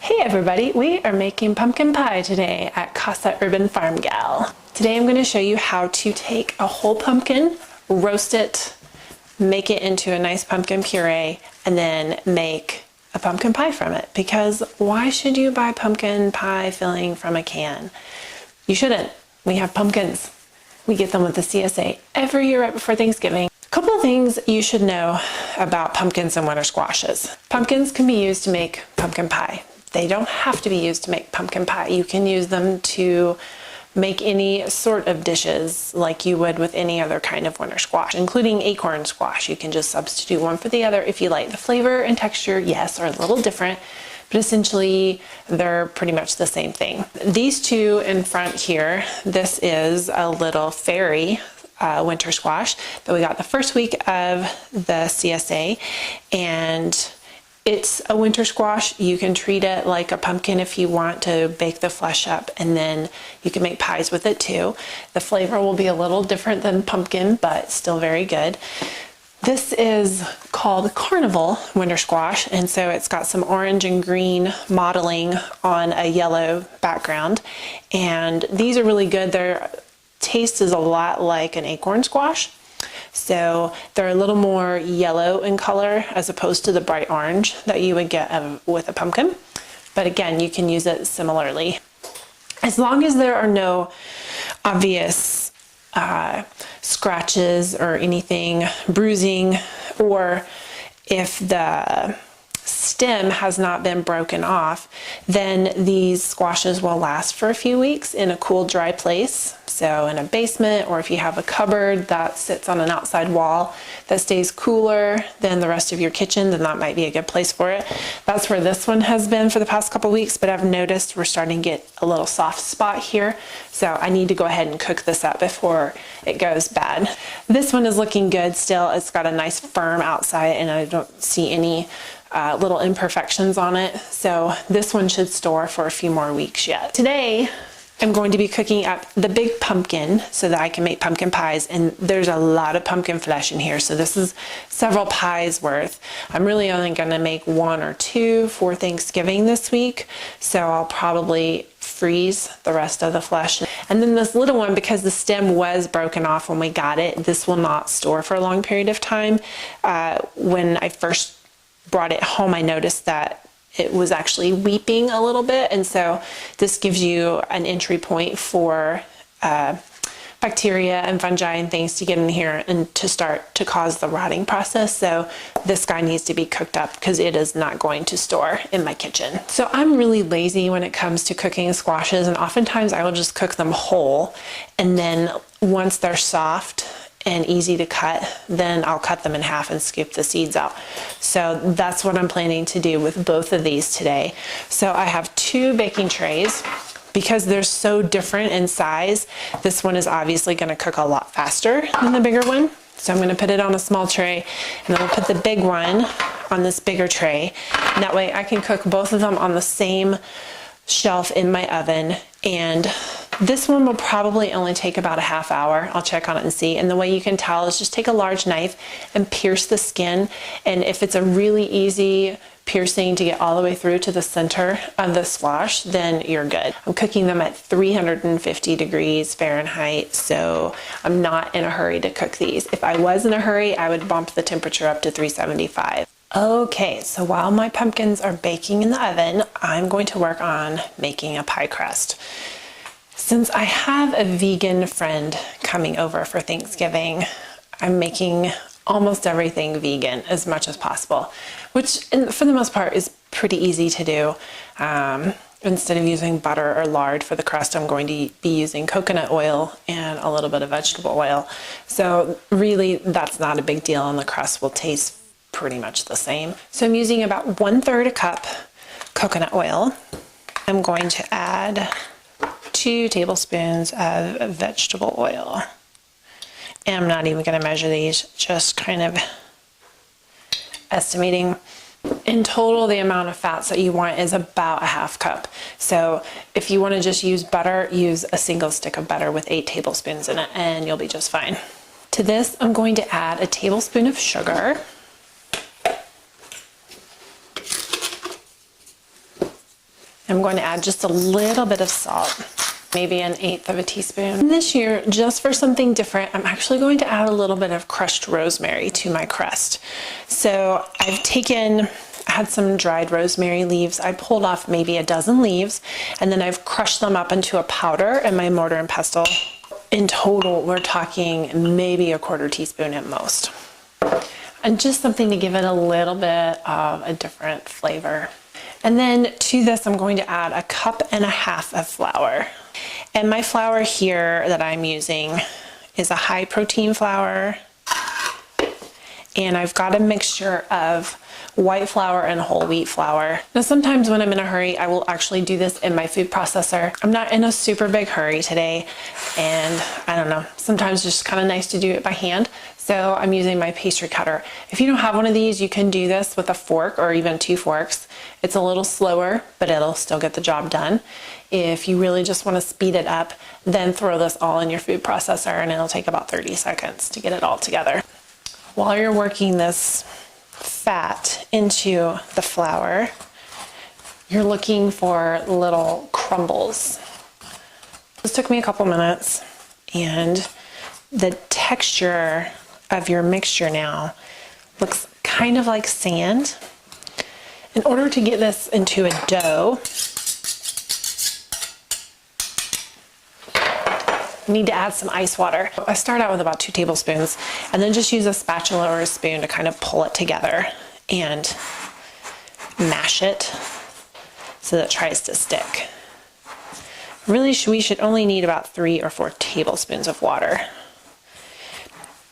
Hey everybody, we are making pumpkin pie today at Casa Urban Farm Gal. Today I'm going to show you how to take a whole pumpkin, roast it, make it into a nice pumpkin puree, and then make a pumpkin pie from it. Because why should you buy pumpkin pie filling from a can? You shouldn't. We have pumpkins. We get them with the CSA every year right before Thanksgiving. A couple of things you should know about pumpkins and winter squashes. Pumpkins can be used to make pumpkin pie. They don't have to be used to make pumpkin pie. You can use them to make any sort of dishes like you would with any other kind of winter squash, including acorn squash. You can just substitute one for the other if you like. The flavor and texture, yes, are a little different, but essentially they're pretty much the same thing. These two in front here, this is a little fairy winter squash that we got the first week of the CSA, and it's a winter squash. You can treat it like a pumpkin if you want to bake the flesh up, and then you can make pies with it too. The flavor will be a little different than pumpkin, but still very good. This is called Carnival winter squash, and so it's got some orange and green modeling on a yellow background, and these are really good. Their taste is a lot like an acorn squash. So they're a little more yellow in color as opposed to the bright orange that you would get with a pumpkin. But again, you can use it similarly. As long as there are no obvious scratches or anything, bruising, or if the stem has not been broken off, then these squashes will last for a few weeks in a cool, dry place. So in a basement, or if you have a cupboard that sits on an outside wall that stays cooler than the rest of your kitchen, then that might be a good place for it. That's where this one has been for the past couple weeks, but I've noticed we're starting to get a little soft spot here. So I need to go ahead and cook this up before it goes bad. This one is looking good still. It's got a nice firm outside, and I don't see any little imperfections on it. So this one should store for a few more weeks yet. Today, I'm going to be cooking up the big pumpkin so that I can make pumpkin pies, and there's a lot of pumpkin flesh in here, so this is several pies worth. I'm really only going to make one or two for Thanksgiving this week, so I'll probably freeze the rest of the flesh. And then this little one, because the stem was broken off when we got it, this will not store for a long period of time. When I first brought it home, I noticed that it was actually weeping a little bit, and so this gives you an entry point for bacteria and fungi and things to get in here and to start to cause the rotting process. So this guy needs to be cooked up because it is not going to store in my kitchen. So I'm really lazy when it comes to cooking squashes, and oftentimes I will just cook them whole, and then once they're soft and easy to cut, then I'll cut them in half and scoop the seeds out. So that's what I'm planning to do with both of these today. So I have two baking trays. Because they're so different in size, this one is obviously gonna cook a lot faster than the bigger one. So I'm gonna put it on a small tray, and then we'll put the big one on this bigger tray. And that way I can cook both of them on the same shelf in my oven, and this one will probably only take about a half hour. I'll check on it and see. And the way you can tell is just take a large knife and pierce the skin. And if it's a really easy piercing to get all the way through to the center of the squash, then you're good. I'm cooking them at 350 degrees Fahrenheit, so I'm not in a hurry to cook these. If I was in a hurry, I would bump the temperature up to 375. Okay, so while my pumpkins are baking in the oven, I'm going to work on making a pie crust. Since I have a vegan friend coming over for Thanksgiving, I'm making almost everything vegan as much as possible, which for the most part is pretty easy to do. Instead of using butter or lard for the crust, I'm going to be using coconut oil and a little bit of vegetable oil. So really, that's not a big deal, and the crust will taste pretty much the same. So I'm using about 1/3 cup coconut oil. I'm going to add 2 tablespoons of vegetable oil. And I'm not even going to measure these, just kind of estimating. In total, the amount of fats that you want is about a half cup. So if you want to just use butter, use a single stick of butter with 8 tablespoons in it, and you'll be just fine. To this, I'm going to add a tablespoon of sugar. I'm going to add just a little bit of salt, maybe 1/8 teaspoon. And this year, just for something different, I'm actually going to add a little bit of crushed rosemary to my crust. So I've had some dried rosemary leaves. I pulled off maybe a dozen leaves, and then I've crushed them up into a powder in my mortar and pestle. In total, we're talking maybe 1/4 teaspoon at most. And just something to give it a little bit of a different flavor. And then to this, I'm going to add 1.5 cups of flour. And my flour here that I'm using is a high protein flour. And I've got a mixture of white flour and whole wheat flour. Now, sometimes when I'm in a hurry, I will actually do this in my food processor. I'm not in a super big hurry today, and I don't know, sometimes it's just kind of nice to do it by hand. So I'm using my pastry cutter. If you don't have one of these, you can do this with a fork or even 2 forks. It's a little slower, but it'll still get the job done. If you really just want to speed it up, then throw this all in your food processor, and it'll take about 30 seconds to get it all together. While you're working this fat into the flour, you're looking for little crumbles. This took me a couple minutes, and the texture of your mixture now looks kind of like sand. In order to get this into a dough, you need to add some ice water. I start out with about 2 tablespoons, and then just use a spatula or a spoon to kind of pull it together and mash it so that it tries to stick. Really, we should only need about 3 or 4 tablespoons of water.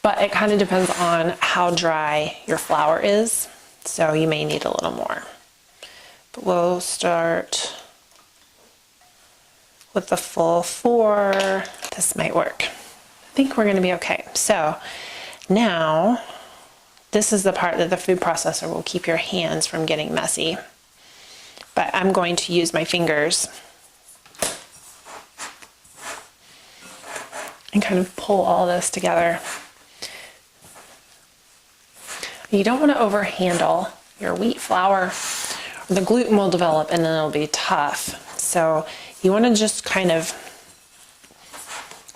But it kind of depends on how dry your flour is, so you may need a little more. But we'll start with the full 4. This might work. I think we're going to be okay. So now, this is the part that the food processor will keep your hands from getting messy. But I'm going to use my fingers and kind of pull all this together. You don't want to overhandle your wheat flour. The gluten will develop and then it'll be tough. So you want to just kind of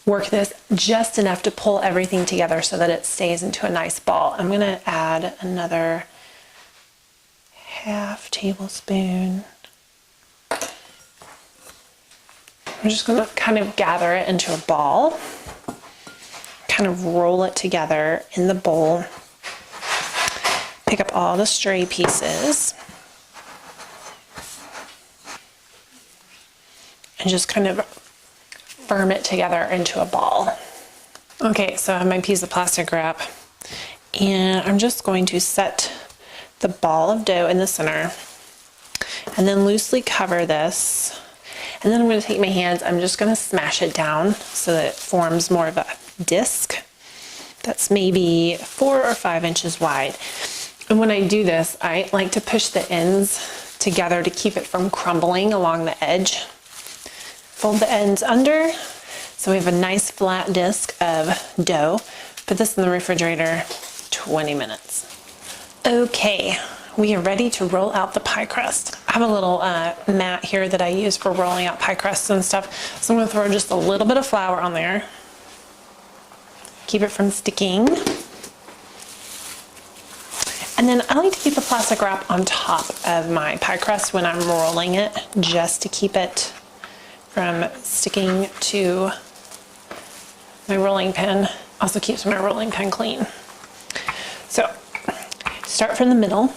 work this just enough to pull everything together so that it stays into a nice ball. I'm going to add another 1/2 tablespoon. I'm just going to kind of gather it into a ball, kind of roll it together in the bowl, pick up all the stray pieces, and just kind of firm it together into a ball. Okay, so I have my piece of plastic wrap, and I'm just going to set the ball of dough in the center and then loosely cover this. And then I'm going to take my hands, I'm just going to smash it down so that it forms more of a disc that's maybe 4 or 5 inches wide. And when I do this, I like to push the ends together to keep it from crumbling along the edge. Fold the ends under so we have a nice flat disc of dough. Put this in the refrigerator 20 minutes. Okay, we are ready to roll out the pie crust. I have a little mat here that I use for rolling out pie crusts and stuff. So I'm gonna throw just a little bit of flour on there. Keep it from sticking. And then I like to keep the plastic wrap on top of my pie crust when I'm rolling it, just to keep it from sticking to my rolling pin. Also keeps my rolling pin clean. So start from the middle,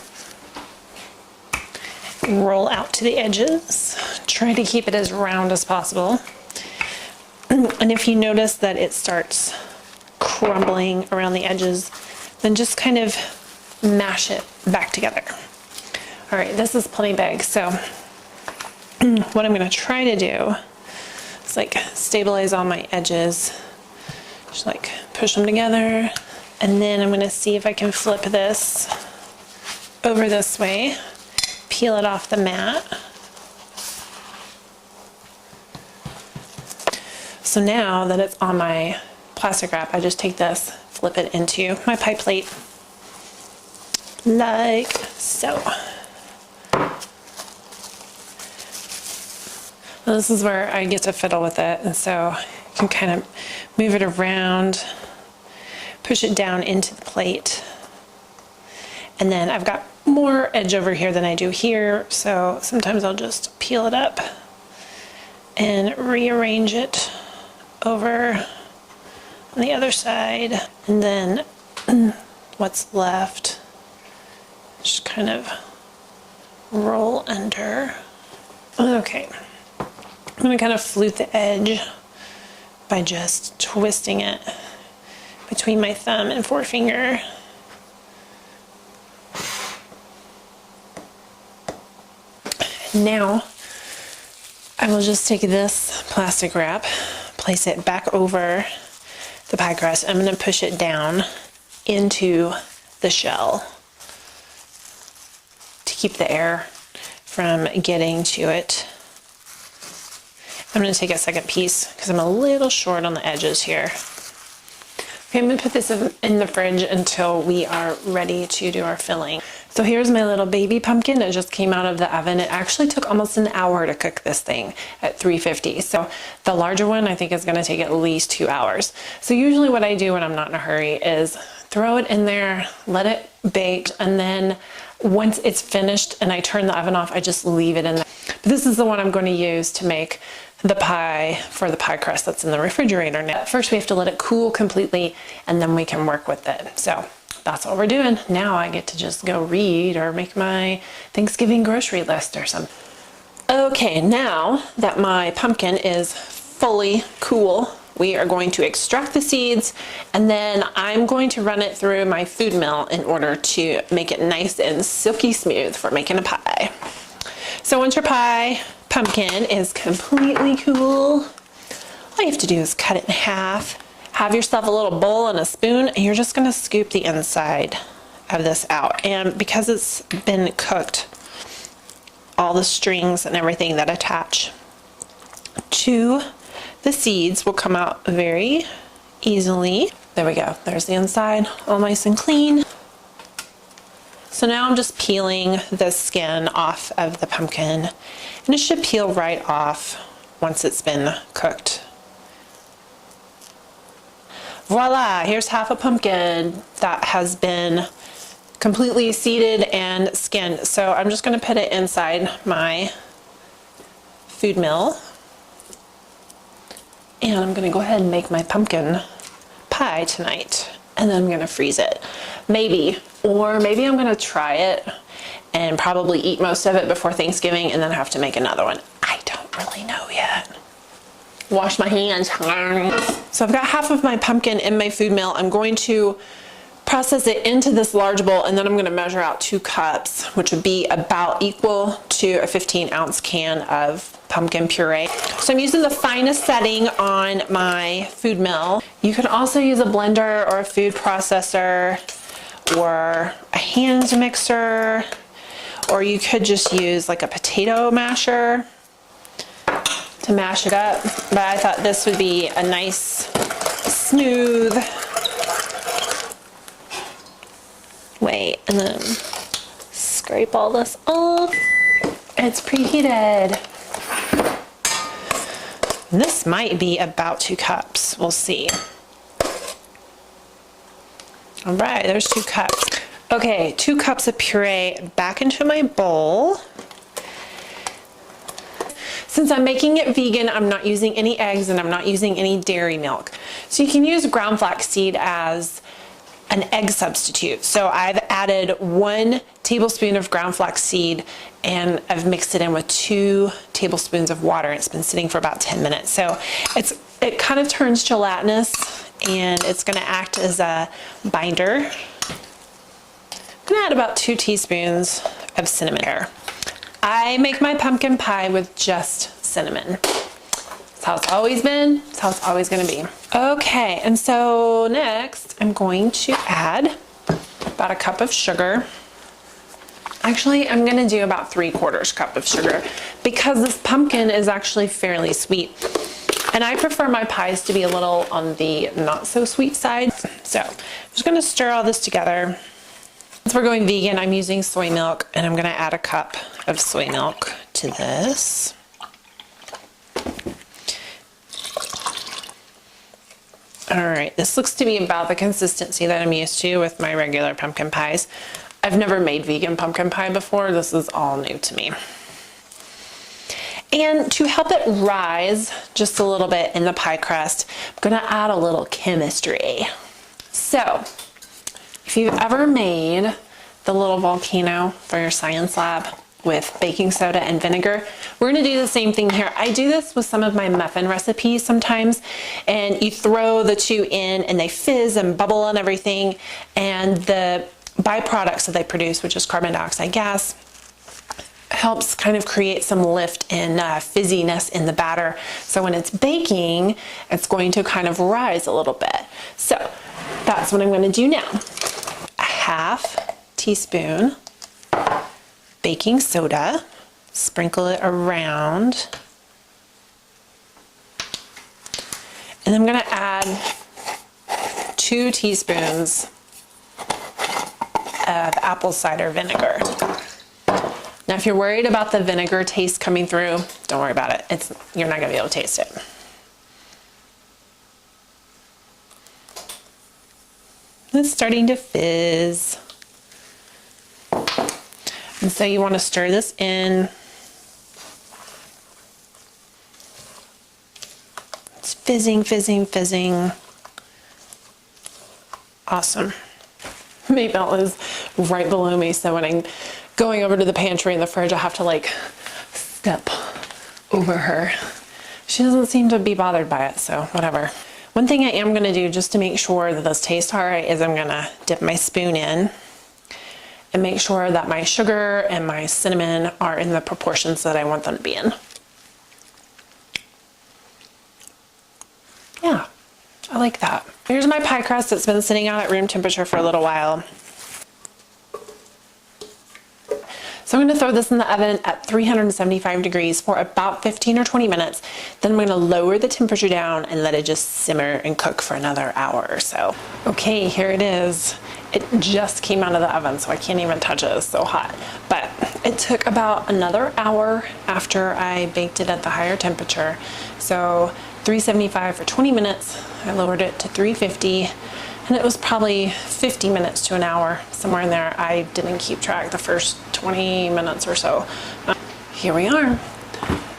roll out to the edges, try to keep it as round as possible. And if you notice that it starts crumbling around the edges, then just kind of mash it back together. All right, this is plenty big, so what I'm gonna try to do is like stabilize all my edges, just like push them together, and then I'm gonna see if I can flip this over this way, peel it off the mat. So now that it's on my plastic wrap, I just take this, flip it into my pie plate, like so. This is where I get to fiddle with it, and so you can kind of move it around, push it down into the plate. And then I've got more edge over here than I do here, so sometimes I'll just peel it up and rearrange it over on the other side. And then what's left, just kind of roll under. Okay, I'm gonna kind of flute the edge by just twisting it between my thumb and forefinger. Now, I will just take this plastic wrap, place it back over the pie crust. I'm going to push it down into the shell to keep the air from getting to it. I'm going to take a second piece because I'm a little short on the edges here. Okay, I'm going to put this in the fridge until we are ready to do our filling. So here's my little baby pumpkin. It just came out of the oven. It actually took almost an hour to cook this thing at 350. So the larger one I think is going to take at least 2 hours. So usually what I do when I'm not in a hurry is throw it in there, let it bake, and then once it's finished and I turn the oven off, I just leave it in there. But this is the one I'm going to use to make the pie for the pie crust that's in the refrigerator now. First we have to let it cool completely and then we can work with it. So that's what we're doing. Now I get to just go read or make my Thanksgiving grocery list or something. Okay, now that my pumpkin is fully cool, we are going to extract the seeds and then I'm going to run it through my food mill in order to make it nice and silky smooth for making a pie. So once your pumpkin is completely cool, all you have to do is cut it in half. Have yourself a little bowl and a spoon, and you're just gonna scoop the inside of this out. And because it's been cooked, all the strings and everything that attach to the seeds will come out very easily. There we go, there's the inside, all nice and clean. So now I'm just peeling the skin off of the pumpkin, and it should peel right off once it's been cooked. Voila, here's half a pumpkin that has been completely seeded and skinned. So I'm just going to put it inside my food mill. And I'm going to go ahead and make my pumpkin pie tonight. And then I'm going to freeze it. Maybe. Or maybe I'm going to try it and probably eat most of it before Thanksgiving and then have to make another one. I don't really know yet. Wash my hands. So I've got half of my pumpkin in my food mill. I'm going to process it into this large bowl and then I'm going to measure out 2 cups, which would be about equal to a 15-ounce can of pumpkin puree. So I'm using the finest setting on my food mill. You can also use a blender or a food processor or a hand mixer, or you could just use like a potato masher to mash it up, but I thought this would be a nice smooth way. And then scrape all this off. It's preheated. And this might be about 2 cups. We'll see. All right, there's 2 cups. Okay, 2 cups of puree back into my bowl. Since I'm making it vegan, I'm not using any eggs and I'm not using any dairy milk. So you can use ground flaxseed as an egg substitute. So I've added 1 tablespoon of ground flaxseed and I've mixed it in with 2 tablespoons of water. It's been sitting for about 10 minutes. So it kind of turns gelatinous and it's gonna act as a binder. I'm gonna add about 2 teaspoons of cinnamon here. I make my pumpkin pie with just cinnamon. That's how it's always been. That's how it's always gonna be. Okay, and so next I'm going to add about 1 cup of sugar. Actually, I'm gonna do about 3/4 cup of sugar because this pumpkin is actually fairly sweet. And I prefer my pies to be a little on the not so sweet side. So I'm just gonna stir all this together. Since we're going vegan, I'm using soy milk and I'm gonna add 1 cup of soy milk to this. All right, this looks to be about the consistency that I'm used to with my regular pumpkin pies. I've never made vegan pumpkin pie before. This is all new to me. And to help it rise just a little bit in the pie crust, I'm gonna add a little chemistry. So, if you've ever made the little volcano for your science lab with baking soda and vinegar, we're gonna do the same thing here. I do this with some of my muffin recipes sometimes, and you throw the two in and they fizz and bubble and everything, and the byproducts that they produce, which is carbon dioxide gas, helps kind of create some lift and fizziness in the batter. So when it's baking, it's going to kind of rise a little bit. So that's what I'm going to do now. A half teaspoon baking soda, sprinkle it around. And I'm going to add 2 teaspoons of apple cider vinegar. Now, if you're worried about the vinegar taste coming through, don't worry about it. You're not gonna be able to taste it. It's starting to fizz. And so you wanna stir this in. It's fizzing, fizzing, fizzing. Awesome. Maybelle is right below me, so when I'm going over to the pantry in the fridge, I have to like step over her. She doesn't seem to be bothered by it, so whatever. One thing I am gonna do just to make sure that this tastes all right is I'm gonna dip my spoon in and make sure that my sugar and my cinnamon are in the proportions that I want them to be in. Yeah, I like that. Here's my pie crust that's been sitting out at room temperature for a little while. So I'm going to throw this in the oven at 375 degrees for about 15 or 20 minutes. Then I'm going to lower the temperature down and let it just simmer and cook for another hour or so. Okay, here it is. It just came out of the oven, so I can't even touch it. It's so hot. But it took about another hour after I baked it at the higher temperature. So 375 for 20 minutes. I lowered it to 350. And it was probably 50 minutes to an hour, somewhere in there. I didn't keep track the first 20 minutes or so. Here we are.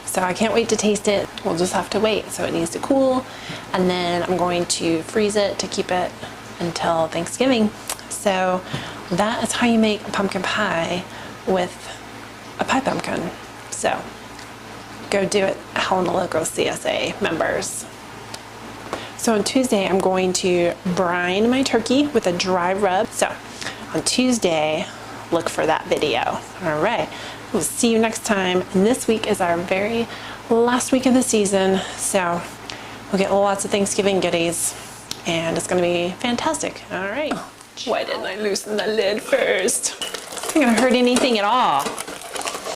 So I can't wait to taste it. We'll just have to wait. So it needs to cool. And then I'm going to freeze it to keep it until Thanksgiving. So that is how you make a pumpkin pie with a pie pumpkin. So go do it, Helena Loco CSA members. So on Tuesday, I'm going to brine my turkey with a dry rub. So on Tuesday, look for that video. All right, we'll see you next time. And this week is our very last week of the season. So we'll get lots of Thanksgiving goodies and it's gonna be fantastic. All right. Why didn't I loosen the lid first? It's not gonna hurt anything at all.